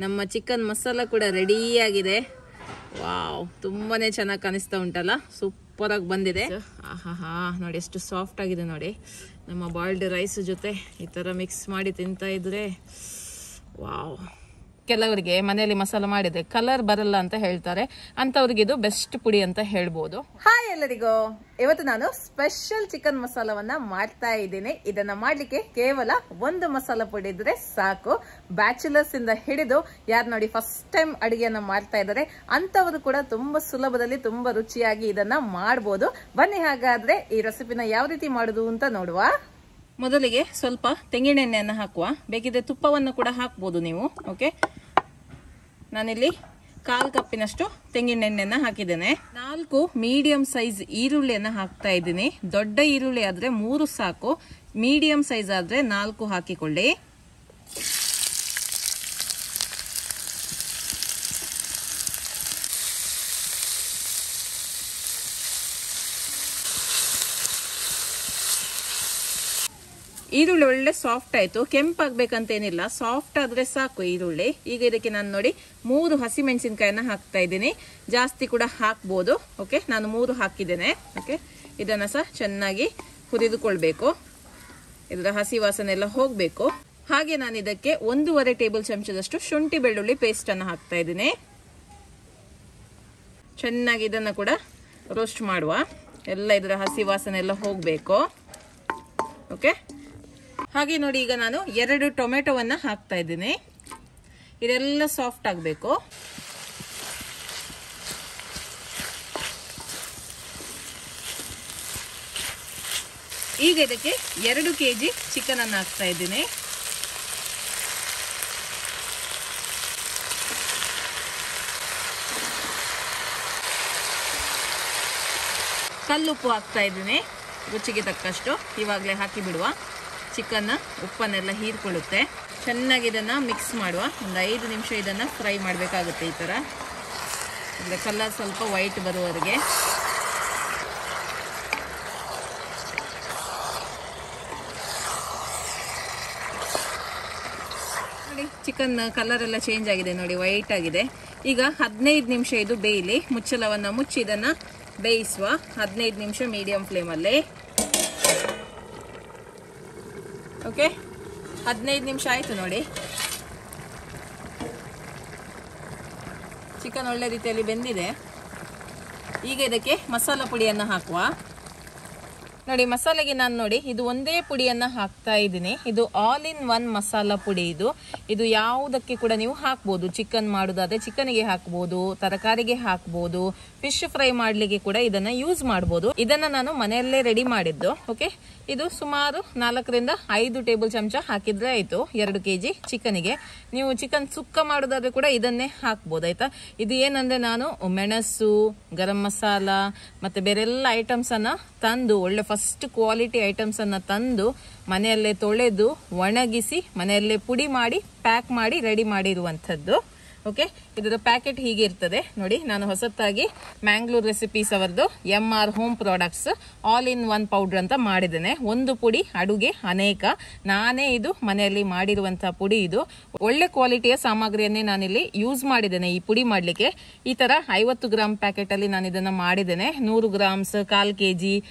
ನಮ್ಮ ಚಿಕನ್ ಮಸಾಲ ಕೂಡ ರೆಡಿಯಾಗಿದೆ. ವಾವ್, ತುಂಬಾನೇ ಚೆನ್ನಾಗಿ ಕಾಣಿಸ್ತಾ ಉಂಟಲ್ಲ, ಸೂಪರ್ ಆಗಿ ಬಂದಿದೆ. ಆಹಾ, ನೋಡಿ ಎಷ್ಟು ಸಾಫ್ಟ್ ಆಗಿದೆ ನೋಡಿ. ನಮ್ಮ ಬಾಯ್ಲ್ಡ್ ರೈಸ್ ಜೊತೆ ಈ ತರ ಮಿಕ್ಸ್ ಮಾಡಿ ತಿಂತಾ ಇದ್ರೆ ವಾವ್. ಕೆಲವರಿಗೆ ಮನೆಯಲ್ಲಿ ಮಸಾಲ ಮಾಡಿದ್ರೆ ಕಲರ್ ಬರಲ್ಲ ಅಂತ ಹೇಳ್ತಾರೆ, ಅಂತವ್ರಿಗೆ ಇದು ಬೆಸ್ಟ್ ಪುಡಿ ಅಂತ ಹೇಳ್ಬೋದು. ಹಾಯ್ ಎಲ್ಲರಿಗೂ, ಇವತ್ತು ನಾನು ಸ್ಪೆಷಲ್ ಚಿಕನ್ ಮಸಾಲವನ್ನ ಮಾಡ್ತಾ ಇದ್ದೀನಿ. ಇದನ್ನ ಮಾಡ್ಲಿಕ್ಕೆ ಕೇವಲ ಒಂದು ಮಸಾಲ ಪುಡಿ ಇದ್ರೆ ಸಾಕು. ಬ್ಯಾಚುಲರ್ಸ್ ಇಂದ ಹಿಡಿದು ಯಾರು ನೋಡಿ ಫಸ್ಟ್ ಟೈಮ್ ಅಡಿಗೆಯನ್ನ ಮಾಡ್ತಾ ಇದ್ದಾರೆ ಅಂತವರು ಕೂಡ ತುಂಬಾ ಸುಲಭದಲ್ಲಿ ತುಂಬಾ ರುಚಿಯಾಗಿ ಇದನ್ನ ಮಾಡಬಹುದು. ಬನ್ನಿ ಹಾಗಾದ್ರೆ ಈ ರೆಸಿಪಿನ ಯಾವ ರೀತಿ ಮಾಡುದು ಅಂತ ನೋಡುವ. ಮೊದಲಿಗೆ ಸ್ವಲ್ಪ ತೆಂಗಿನೆಣ್ಣೆಯನ್ನು ಹಾಕುವ. ಬೇಕಿದ್ರೆ ತುಪ್ಪವನ್ನು ಕೂಡ ಹಾಕಬಹುದು ನೀವು. ಓಕೆ, ನಾನಿಲ್ಲಿ 1/4 ಕಪ್ಪಿನಷ್ಟು ತೆಂಗಿನೆಣ್ಣೆಯನ್ನು ಹಾಕಿದ್ದೇನೆ. 4 ಮೀಡಿಯಂ ಸೈಜ್ ಈರುಳ್ಳಿಯನ್ನು ಹಾಕ್ತಾ ಇದ್ದೀನಿ. ದೊಡ್ಡ ಈರುಳ್ಳಿ ಆದ್ರೆ 3 ಸಾಕು, ಮೀಡಿಯಂ ಸೈಜ್ ಆದ್ರೆ 4 ಹಾಕಿಕೊಳ್ಳಿ. ಈರುಳ್ಳಿ ಒಳ್ಳೆ ಸಾಫ್ಟ್ ಆಯ್ತು, ಕೆಂಪಾಗ್ಬೇಕಂತೇನಿಲ್ಲ, ಸಾಫ್ಟ್ ಆದ್ರೆ ಸಾಕು ಈರುಳ್ಳಿ. ಈಗ ಇದಕ್ಕೆ ನಾನು ನೋಡಿ 3 ಹಸಿಮೆಣಸಿನಕಾಯಿನ ಹಾಕ್ತಾ ಇದ್ದೀನಿ. ಜಾಸ್ತಿ ಕೂಡ ಹಾಕ್ಬೋದು. ಓಕೆ, ನಾನು 3 ಹಾಕಿದ್ದೇನೆ. ಓಕೆ, ಇದನ್ನ ಸಹ ಚೆನ್ನಾಗಿ ಹುರಿದುಕೊಳ್ಬೇಕು. ಇದರ ಹಸಿ ವಾಸನೆ ಎಲ್ಲ ಹೋಗ್ಬೇಕು. ಹಾಗೆ ನಾನು ಇದಕ್ಕೆ 1.5 ಟೇಬಲ್ ಚಮಚದಷ್ಟು ಶುಂಠಿ ಬೆಳ್ಳುಳ್ಳಿ ಪೇಸ್ಟ್ ಅನ್ನು ಹಾಕ್ತಾ ಇದ್ದೀನಿ. ಚೆನ್ನಾಗಿ ಇದನ್ನ ಕೂಡ ರೋಸ್ಟ್ ಮಾಡುವ. ಎಲ್ಲ ಇದರ ಹಸಿ ವಾಸನೆ ಎಲ್ಲ ಹೋಗ್ಬೇಕು. ಓಕೆ, ಹಾಗೆ ನೋಡಿ ಈಗ ನಾನು 2 ಟೊಮೆಟೊವನ್ನ ಹಾಕ್ತಾ ಇದ್ದೀನಿ. ಇದೆಲ್ಲ ಸಾಫ್ಟ್ ಆಗಬೇಕು. ಈಗ ಇದಕ್ಕೆ 2 kg ಚಿಕನ್ ಅನ್ನು ಹಾಕ್ತಾ ಇದ್ದೀನಿ. ಕಲ್ಲುಪ್ಪು ಹಾಕ್ತಾ ಇದ್ದೀನಿ ರುಚಿಗೆ ತಕ್ಕಷ್ಟು. ಇವಾಗಲೇ ಹಾಕಿ ಬಿಡುವ. ಚಿಕನ್ ಉಪ್ಪನ್ನೆಲ್ಲ ಹೀರ್ಕೊಳ್ಳುತ್ತೆ. ಚೆನ್ನಾಗಿ ಇದನ್ನ ಮಿಕ್ಸ್ ಮಾಡುವ. ಒಂದು 5 ನಿಮಿಷ ಇದನ್ನ ಫ್ರೈ ಮಾಡಬೇಕಾಗುತ್ತೆ. ಈ ತರ ಅಂದ್ರೆ ಕಲರ್ ಸ್ವಲ್ಪ ವೈಟ್ ಬರುವವರೆಗೆ. ನೋಡಿ, ಚಿಕನ್ ಕಲರ್ ಎಲ್ಲ ಚೇಂಜ್ ಆಗಿದೆ ನೋಡಿ, ವೈಟ್ ಆಗಿದೆ. ಈಗ 15 ನಿಮಿಷ ಇದು ಬೇಯಲಿ. ಮುಚ್ಚಳವನ್ನ ಮುಚ್ಚಿ ಇದನ್ನ ಬೇಯಿಸುವ. 15 ನಿಮಿಷ ಮೀಡಿಯಂ ಫ್ಲೇಮ್ ಅಲ್ಲಿ. ಓಕೆ, 15 ನಿಮಿಷ ಆಯ್ತು ನೋಡಿ. ಚಿಕನ್ ಒಳ್ಳೆ ರೀತಿಯಲ್ಲಿ ಬೆಂದಿದೆ. ಈಗ ಇದಕ್ಕೆ ಮಸಾಲ ಪುಡಿಯನ್ನು ಹಾಕುವ. ನೋಡಿ, ಮಸಾಲೆಗೆ ನಾನು ನೋಡಿ ಇದು ಒಂದೇ ಪುಡಿಯನ್ನ ಹಾಕ್ತಾ ಇದ್ದೀನಿ. ಇದು ಆಲ್ ಇನ್ ಒನ್ ಮಸಾಲ ಪುಡಿ. ಇದು ಯಾವುದಕ್ಕೆ ಕೂಡ ನೀವು ಹಾಕ್ಬೋದು. ಚಿಕನ್ ಮಾಡುದಾದ್ರೆ ಚಿಕನ್ಗೆ ಹಾಕ್ಬೋದು, ತರಕಾರಿಗೆ ಹಾಕ್ಬೋದು, ಫಿಶ್ ಫ್ರೈ ಮಾಡ್ಲಿಕ್ಕೆ ಕೂಡ ಇದನ್ನ ಯೂಸ್ ಮಾಡಬಹುದು. ಇದನ್ನ ನಾನು ಮನೆಯಲ್ಲೇ ರೆಡಿ ಮಾಡಿದ್ದು. ಓಕೆ, ಇದು ಸುಮಾರು 4 ರಿಂದ 5 ಟೇಬಲ್ ಚಮಚ ಹಾಕಿದ್ರೆ ಆಯ್ತು 2 kg ಚಿಕನ್ಗೆ. ನೀವು ಚಿಕನ್ ಸುಕ್ಕ ಮಾಡುದಾದ್ರೆ ಕೂಡ ಇದನ್ನೇ ಹಾಕ್ಬೋದು. ಆಯ್ತಾ, ಇದು ಏನಂದ್ರೆ ನಾನು ಮೆಣಸು, ಗರಂ ಮಸಾಲ ಮತ್ತೆ ಬೇರೆಲ್ಲ ಐಟಮ್ಸ್ ಅನ್ನ ತಂದು, ಒಳ್ಳೆ ಫಸ್ಟ್ ಕ್ವಾಲಿಟಿ ಐಟಮ್ಸ್ ಅನ್ನ ತಂದು ಮನೆಯಲ್ಲೇ ತೊಳೆದು ಒಣಗಿಸಿ ಮನೆಯಲ್ಲೇ ಪುಡಿ ಮಾಡಿ ಪ್ಯಾಕ್ ಮಾಡಿ ರೆಡಿ ಮಾಡಿರುವಂತದ್ದು. ಓಕೆ, ಇದರ ಪ್ಯಾಕೆಟ್ ಹೀಗೆ ಇರ್ತದೆ ನೋಡಿ. ನಾನು ಹೊಸತಾಗಿ ಮ್ಯಾಂಗ್ಳೂರ್ ರೆಸಿಪೀಸ್ ಅವರದ್ದು MR home products all in one powder ಅಂತ ಮಾಡಿದ್ದೇನೆ. ಒಂದು ಪುಡಿ ಅಡುಗೆ ಅನೇಕ. ನಾನೇ ಇದು ಮನೆಯಲ್ಲಿ ಮಾಡಿರುವಂತಹ ಪುಡಿ. ಇದು ಒಳ್ಳೆ ಕ್ವಾಲಿಟಿಯ ಸಾಮಗ್ರಿಯನ್ನೇ ನಾನಿಲ್ಲಿ ಯೂಸ್ ಮಾಡಿದ್ದೇನೆ ಈ ಪುಡಿ ಮಾಡ್ಲಿಕ್ಕೆ. ಈ ತರ 50 ಗ್ರಾಮ್ ಪ್ಯಾಕೆಟ್ ಅಲ್ಲಿ ನಾನು ಇದನ್ನ ಮಾಡಿದ್ದೇನೆ. 100 ಗ್ರಾಮ್ಸ್, 1/4 kg,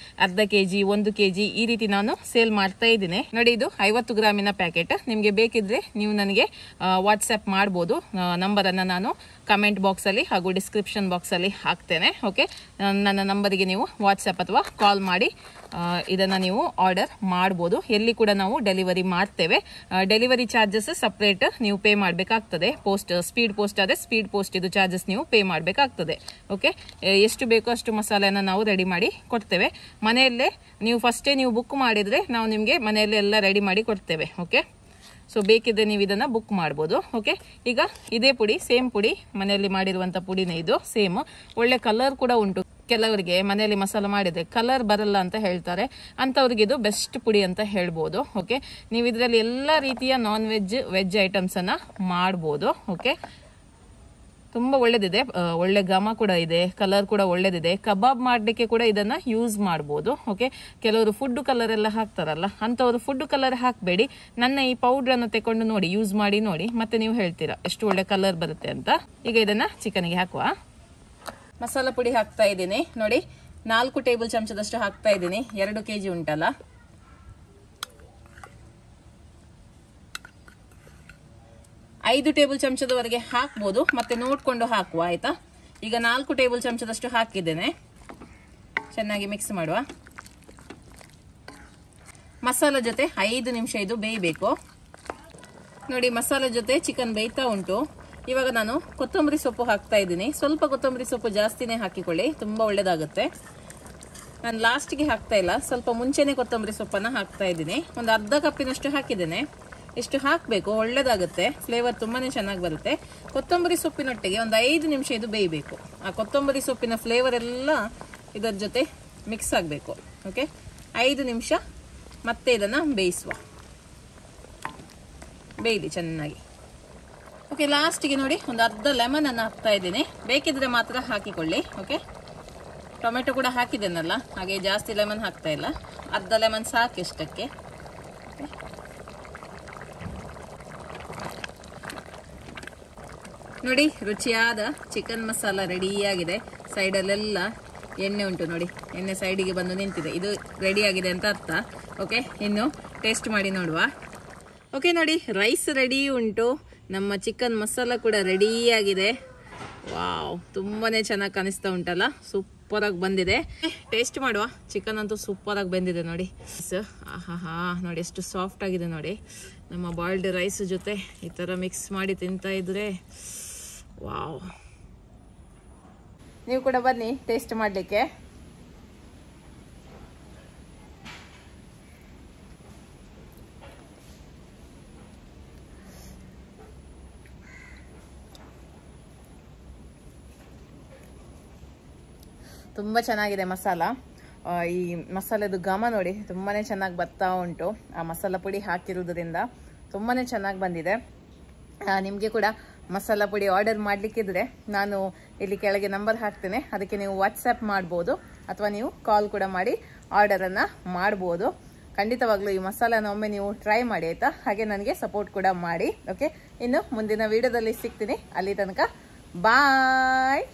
ಅರ್ಧ kg, 1 kg ಈ ರೀತಿ ನಾನು ಸೇಲ್ ಮಾಡ್ತಾ ಇದ್ದೀನಿ ನೋಡಿ. ಇದು 50 ಗ್ರಾಮಿನ ಪ್ಯಾಕೆಟ್. ನಿಮ್ಗೆ ಬೇಕಿದ್ರೆ ನೀವು ನನಗೆ ವಾಟ್ಸ್ಆಪ್ ಮಾಡಬಹುದು. ನಂಬರ್ ಅನ್ನ ನಾನು ಕಮೆಂಟ್ ಬಾಕ್ಸ್ ಅಲ್ಲಿ ಹಾಗೂ ಡಿಸ್ಕ್ರಿಪ್ಷನ್ ಬಾಕ್ಸ್ ಅಲ್ಲಿ ಹಾಕ್ತೇನೆ. ಓಕೆ, ನನ್ನ ನಂಬರಿಗೆ ನೀವು ವಾಟ್ಸ್ಆಪ್ ಅಥವಾ ಕಾಲ್ ಮಾಡಿ ಇದನ್ನ ನೀವು ಆರ್ಡರ್ ಮಾಡಬಹುದು. ಎಲ್ಲಿ ಕೂಡ ನಾವು ಡೆಲಿವರಿ ಮಾಡ್ತೇವೆ. ಡೆಲಿವರಿ ಚಾರ್ಜಸ್ ಸಪರೇಟ್ ನೀವು ಪೇ ಮಾಡಬೇಕಾಗ್ತದೆ. ಪೋಸ್ಟ್ ಸ್ಪೀಡ್ ಪೋಸ್ಟ್ ಆದ್ರೆ ಸ್ಪೀಡ್ ಪೋಸ್ಟ್ ಇದು ಚಾರ್ಜಸ್ ನೀವು ಪೇ ಮಾಡಬೇಕಾಗ್ತದೆ. ಓಕೆ, ಎಷ್ಟು ಬೇಕೋ ಅಷ್ಟು ಮಸಾಲೆನ ನಾವು ರೆಡಿ ಮಾಡಿ ಕೊಡ್ತೇವೆ. ಮನೆಯಲ್ಲೇ ನೀವು ಫಸ್ಟೇ ನೀವು ಬುಕ್ ಮಾಡಿದ್ರೆ ನಾವು ನಿಮಗೆ ಮನೆಯಲ್ಲೇ ಎಲ್ಲ ರೆಡಿ ಮಾಡಿ ಕೊಡ್ತೇವೆ. ಓಕೆ, ಸೊ ಬೇಕಿದ್ರೆ ನೀವು ಇದನ್ನ ಬುಕ್ ಮಾಡಬಹುದು. ಓಕೆ, ಈಗ ಇದೇ ಪುಡಿ, ಸೇಮ್ ಪುಡಿ, ಮನೆಯಲ್ಲಿ ಮಾಡಿರುವಂತ ಪುಡಿನೇ ಇದು. ಸೇಮ್ ಒಳ್ಳೆ ಕಲರ್ ಕೂಡ ಉಂಟು. ಕೆಲವರಿಗೆ ಮನೆಯಲ್ಲಿ ಮಸಾಲ ಮಾಡಿದ್ರೆ ಕಲರ್ ಬರಲ್ಲ ಅಂತ ಹೇಳ್ತಾರೆ, ಅಂತವ್ರಿಗೆ ಇದು ಬೆಸ್ಟ್ ಪುಡಿ ಅಂತ ಹೇಳ್ಬೋದು. ಓಕೆ, ನೀವು ಇದರಲ್ಲಿ ಎಲ್ಲ ರೀತಿಯ ನಾನ್ ವೆಜ್, ವೆಜ್ ಐಟಮ್ಸ್ ಅನ್ನ ಮಾಡಬಹುದು. ಓಕೆ, ತುಂಬ ಒಳ್ಳೇದಿದೆ, ಒಳ್ಳೆ ಘಮ ಕೂಡ ಇದೆ, ಕಲರ್ ಕೂಡ ಒಳ್ಳೇದಿದೆ. ಕಬಾಬ್ ಮಾಡಲಿಕ್ಕೆ ಕೂಡ ಇದನ್ನ ಯೂಸ್ ಮಾಡ್ಬೋದು. ಓಕೆ, ಕೆಲವರು ಫುಡ್ ಕಲರ್ ಎಲ್ಲ ಹಾಕ್ತಾರಲ್ಲ, ಅಂತವರು ಫುಡ್ ಕಲರ್ ಹಾಕಬೇಡಿ. ನನ್ನ ಈ ಪೌಡರ್ ಅನ್ನು ತಕೊಂಡು ನೋಡಿ, ಯೂಸ್ ಮಾಡಿ ನೋಡಿ, ಮತ್ತೆ ನೀವು ಹೇಳ್ತೀರಾ ಎಷ್ಟು ಒಳ್ಳೆ ಕಲರ್ ಬರುತ್ತೆ ಅಂತ. ಈಗ ಇದನ್ನ ಚಿಕನ್ಗೆ ಹಾಕುವ. ಮಸಾಲ ಪುಡಿ ಹಾಕ್ತಾ ಇದ್ದೀನಿ ನೋಡಿ, 4 ಟೇಬಲ್ ಚಮಚದಷ್ಟು ಹಾಕ್ತಾ ಇದ್ದೀನಿ. 2 kg ಉಂಟಲ್ಲ. ಐದು ಟೇಬಲ್ ಚಮಚದವರೆಗೆ ಹಾಕ್ಬೋದು, ಮತ್ತೆ ನೋಡ್ಕೊಂಡು ಹಾಕುವ ಆಯ್ತಾ. ಈಗ 4 ಟೇಬಲ್ ಚಮಚದಷ್ಟು ಹಾಕಿದ್ದೇನೆ. ಚೆನ್ನಾಗಿ ಮಿಕ್ಸ್ ಮಾಡುವ. ಮಸಾಲ ಜೊತೆ 5 ನಿಮಿಷ ಇದು ಬೇಯಬೇಕು ನೋಡಿ. ಮಸಾಲ ಜೊತೆ ಚಿಕನ್ ಬೇಯ್ತಾ ಉಂಟು. ಇವಾಗ ನಾನು ಕೊತ್ತಂಬರಿ ಸೊಪ್ಪು ಹಾಕ್ತಾ ಇದ್ದೀನಿ. ಸ್ವಲ್ಪ ಕೊತ್ತಂಬರಿ ಸೊಪ್ಪು ಜಾಸ್ತಿನೇ ಹಾಕಿಕೊಳ್ಳಿ, ತುಂಬಾ ಒಳ್ಳೇದಾಗುತ್ತೆ. ನಾನು ಲಾಸ್ಟ್ಗೆ ಹಾಕ್ತಾ ಇಲ್ಲ, ಸ್ವಲ್ಪ ಮುಂಚೆನೆ ಕೊತ್ತಂಬರಿ ಸೊಪ್ಪನ್ನ ಹಾಕ್ತಾ ಇದ್ದೀನಿ. ಒಂದು ಅರ್ಧ ಕಪ್ಪಿನಷ್ಟು ಹಾಕಿದ್ದೇನೆ. ಇಷ್ಟು ಹಾಕಬೇಕು, ಒಳ್ಳೇದಾಗುತ್ತೆ, ಫ್ಲೇವರ್ ತುಂಬಾನೇ ಚೆನ್ನಾಗಿ ಬರುತ್ತೆ. ಕೊತ್ತಂಬರಿ ಸೊಪ್ಪಿನೊಟ್ಟಿಗೆ ಒಂದು 5 ನಿಮಿಷ ಇದು ಬೇಯಬೇಕು. ಆ ಕೊತ್ತಂಬರಿ ಸೊಪ್ಪಿನ ಫ್ಲೇವರ್ ಎಲ್ಲ ಇದರ ಜೊತೆ ಮಿಕ್ಸ್ ಆಗಬೇಕು. ಓಕೆ, 5 ನಿಮಿಷ ಮತ್ತೆ ಇದನ್ನ ಬೇಯಿಸುವ. ಬೇಯಲಿ ಚೆನ್ನಾಗಿ. ಓಕೆ, ಲಾಸ್ಟ್ಗೆ ನೋಡಿ ಒಂದು ಅರ್ಧ ಲೆಮನ್ ಅನ್ನು ಹಾಕ್ತಾ ಇದ್ದೀನಿ. ಬೇಕಿದ್ರೆ ಮಾತ್ರ ಹಾಕಿಕೊಳ್ಳಿ. ಓಕೆ, ಟೊಮೆಟೊ ಕೂಡ ಹಾಕಿದ್ದೇನಲ್ಲ, ಹಾಗೆ ಜಾಸ್ತಿ ಲೆಮನ್ ಹಾಕ್ತಾ ಇಲ್ಲ, ಅರ್ಧ ಲೆಮನ್ ಸಾಕು ಇಷ್ಟಕ್ಕೆ. ನೋಡಿ, ರುಚಿಯಾದ ಚಿಕನ್ ಮಸಾಲ ರೆಡಿಯಾಗಿದೆ. ಸೈಡಲ್ಲೆಲ್ಲ ಎಣ್ಣೆ ಉಂಟು ನೋಡಿ, ಎಣ್ಣೆ ಸೈಡಿಗೆ ಬಂದು ನಿಂತಿದೆ. ಇದು ರೆಡಿ ಆಗಿದೆ ಅಂತ ಅರ್ಥ. ಓಕೆ, ಇನ್ನು ಟೇಸ್ಟ್ ಮಾಡಿ ನೋಡುವ. ಓಕೆ ನೋಡಿ, ರೈಸ್ ರೆಡಿ ಉಂಟು, ನಮ್ಮ ಚಿಕನ್ ಮಸಾಲ ಕೂಡ ರೆಡಿಯಾಗಿದೆ. ವಾವ್, ತುಂಬಾನೇ ಚೆನ್ನಾಗಿ ಕಾಣಿಸ್ತಾ ಉಂಟಲ್ಲ, ಸೂಪರ್ ಆಗಿ ಬಂದಿದೆ. ಟೇಸ್ಟ್ ಮಾಡುವ. ಚಿಕನ್ ಅಂತೂ ಸೂಪರ್ ಆಗಿ ಬಂದಿದೆ ನೋಡಿ. ಆಹಾ, ನೋಡಿ ಎಷ್ಟು ಸಾಫ್ಟ್ ಆಗಿದೆ ನೋಡಿ. ನಮ್ಮ ಬಾಯ್ಲ್ಡ್ ರೈಸ್ ಜೊತೆ ಈ ತರ ಮಿಕ್ಸ್ ಮಾಡಿ ತಿಂತಾ ಇದ್ರೆ ವಾವ್. ನೀವು ಕೂಡ ಬನ್ನಿ ಟೇಸ್ಟ್ ಮಾಡಲಿಕ್ಕೆ. ತುಂಬ ಚೆನ್ನಾಗಿದೆ ಮಸಾಲ. ಈ ಮಸಾಲೆದು ಘಮ ನೋಡಿ, ತುಂಬಾನೇ ಚೆನ್ನಾಗಿ ಬರ್ತಾ ಉಂಟು. ಆ ಮಸಾಲ ಪುಡಿ ಹಾಕಿರುವುದರಿಂದ ತುಂಬಾನೇ ಚೆನ್ನಾಗಿ ಬಂದಿದೆ. ನಿಮಗೆ ಕೂಡ ಮಸಾಲ ಪುಡಿ ಆರ್ಡರ್ ಮಾಡಲಿಕ್ಕಿದ್ರೆ ನಾನು ಇಲ್ಲಿ ಕೆಳಗೆ ನಂಬರ್ ಹಾಕ್ತೇನೆ, ಅದಕ್ಕೆ ನೀವು ವಾಟ್ಸಪ್ ಮಾಡ್ಬೋದು ಅಥವಾ ನೀವು ಕಾಲ್ ಕೂಡ ಮಾಡಿ ಆರ್ಡರನ್ನು ಮಾಡ್ಬೋದು. ಖಂಡಿತವಾಗ್ಲೂ ಈ ಮಸಾಲಾನ ಒಮ್ಮೆ ನೀವು ಟ್ರೈ ಮಾಡಿ ಆಯ್ತಾ. ಹಾಗೆ ನನಗೆ ಸಪೋರ್ಟ್ ಕೂಡ ಮಾಡಿ. ಓಕೆ, ಇನ್ನು ಮುಂದಿನ ವಿಡಿಯೋದಲ್ಲಿ ಸಿಗ್ತೀನಿ. ಅಲ್ಲಿ ತನಕ ಬಾಯ್.